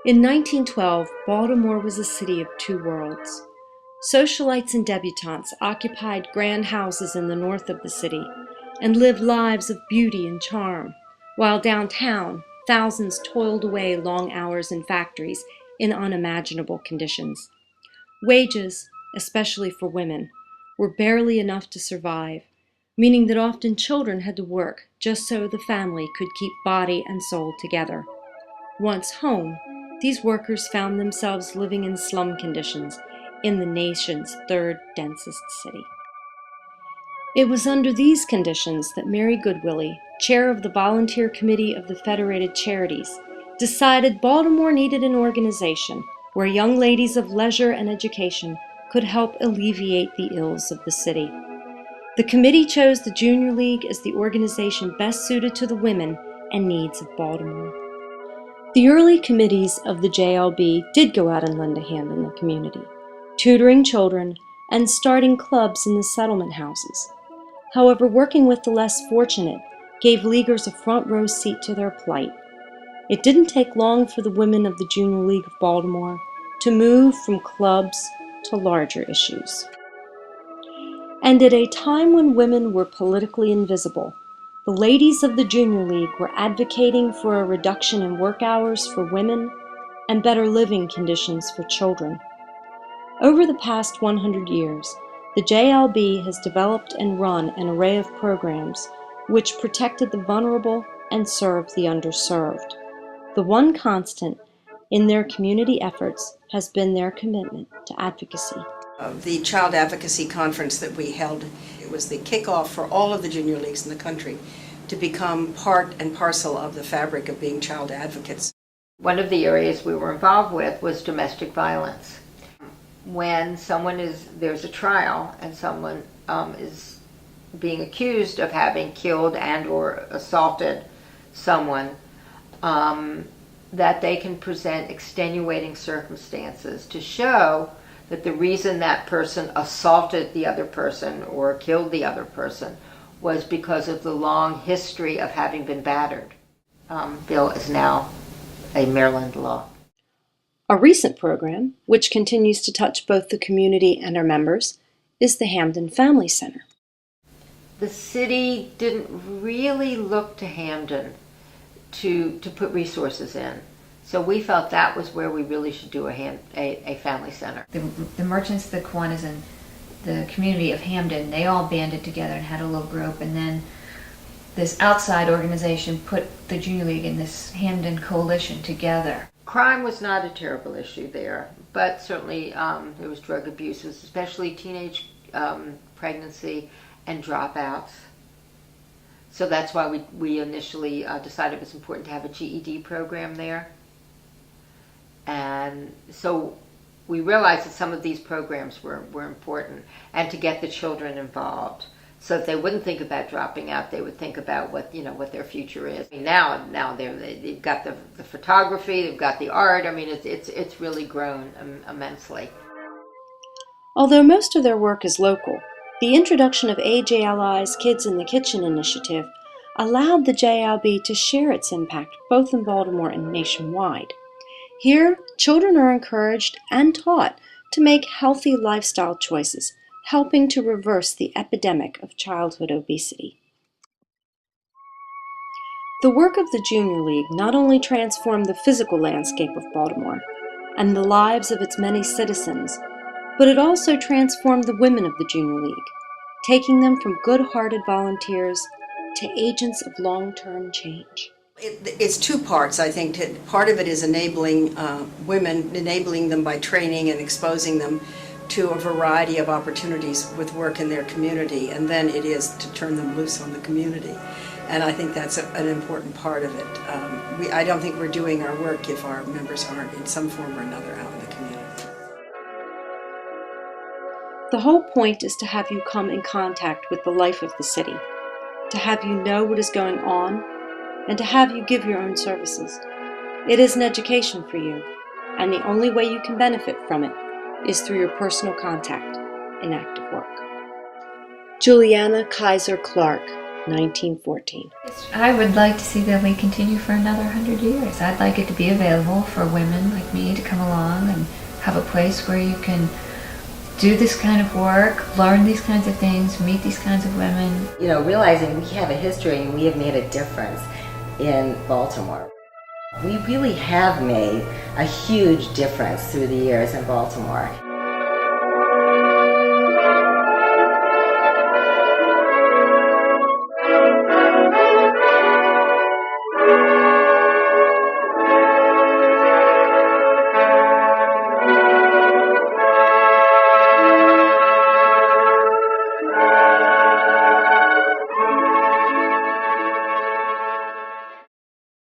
In 1912, Baltimore was a city of two worlds. Socialites and debutantes occupied grand houses in the north of the city and lived lives of beauty and charm, while downtown, thousands toiled away long hours in factories in unimaginable conditions. Wages, especially for women, were barely enough to survive, meaning that often children had to work just so the family could keep body and soul together. Once home, these workers found themselves living in slum conditions in the nation's third densest city. It was under these conditions that Mary Goodwillie, chair of the volunteer committee of the Federated Charities, decided Baltimore needed an organization where young ladies of leisure and education could help alleviate the ills of the city. The committee chose the Junior League as the organization best suited to the women and needs of Baltimore. The early committees of the JLB did go out and lend a hand in the community, tutoring children and starting clubs in the settlement houses. However, working with the less fortunate gave Leaguers a front row seat to their plight. It didn't take long for the women of the Junior League of Baltimore to move from clubs to larger issues. And at a time when women were politically invisible, the ladies of the Junior League were advocating for a reduction in work hours for women and better living conditions for children. Over the past 100 years, the JLB has developed and run an array of programs which protected the vulnerable and served the underserved. The one constant in their community efforts has been their commitment to advocacy. The Child Advocacy Conference that we held, it was the kickoff for all of the junior leagues in the country to become part and parcel of the fabric of being child advocates. One of the areas we were involved with was domestic violence. When there's a trial and someone is being accused of having killed and or assaulted someone, that they can present extenuating circumstances to show that the reason that person assaulted the other person or killed the other person was because of the long history of having been battered. Bill is now a Maryland law. A recent program, which continues to touch both the community and our members, is the Hamden Family Center. The city didn't really look to Hamden to put resources in. So we felt that was where we really should do a family center. The merchants, the Kiwanis, and the community of Hamden, they all banded together and had a little group, and then this outside organization put the Junior League and this Hamden coalition together. Crime was not a terrible issue there, but certainly there was drug abuse, especially teenage pregnancy and dropouts. So that's why we initially decided it was important to have a GED program there. And so we realized that some of these programs were important, and to get the children involved so that they wouldn't think about dropping out, they would think about what their future is. I mean, now they've got the photography, they've got the art. I mean, it's really grown immensely. Although most of their work is local, the introduction of AJLI's Kids in the Kitchen initiative allowed the JLB to share its impact both in Baltimore and nationwide. Here, children are encouraged and taught to make healthy lifestyle choices, helping to reverse the epidemic of childhood obesity. The work of the Junior League not only transformed the physical landscape of Baltimore and the lives of its many citizens, but it also transformed the women of the Junior League, taking them from good-hearted volunteers to agents of long-term change. It's two parts, I think. Part of it is enabling women, enabling them by training and exposing them to a variety of opportunities with work in their community, and then it is to turn them loose on the community. And I think that's an important part of it. I don't think we're doing our work if our members aren't in some form or another out in the community. The whole point is to have you come in contact with the life of the city, to have you know what is going on, and to have you give your own services. It is an education for you, and the only way you can benefit from it is through your personal contact in active work. Juliana Kaiser Clark, 1914. I would like to see the league continue for another 100 years. I'd like it to be available for women like me to come along and have a place where you can do this kind of work, learn these kinds of things, meet these kinds of women. You know, realizing we have a history and we have made a difference in Baltimore. We really have made a huge difference through the years in Baltimore.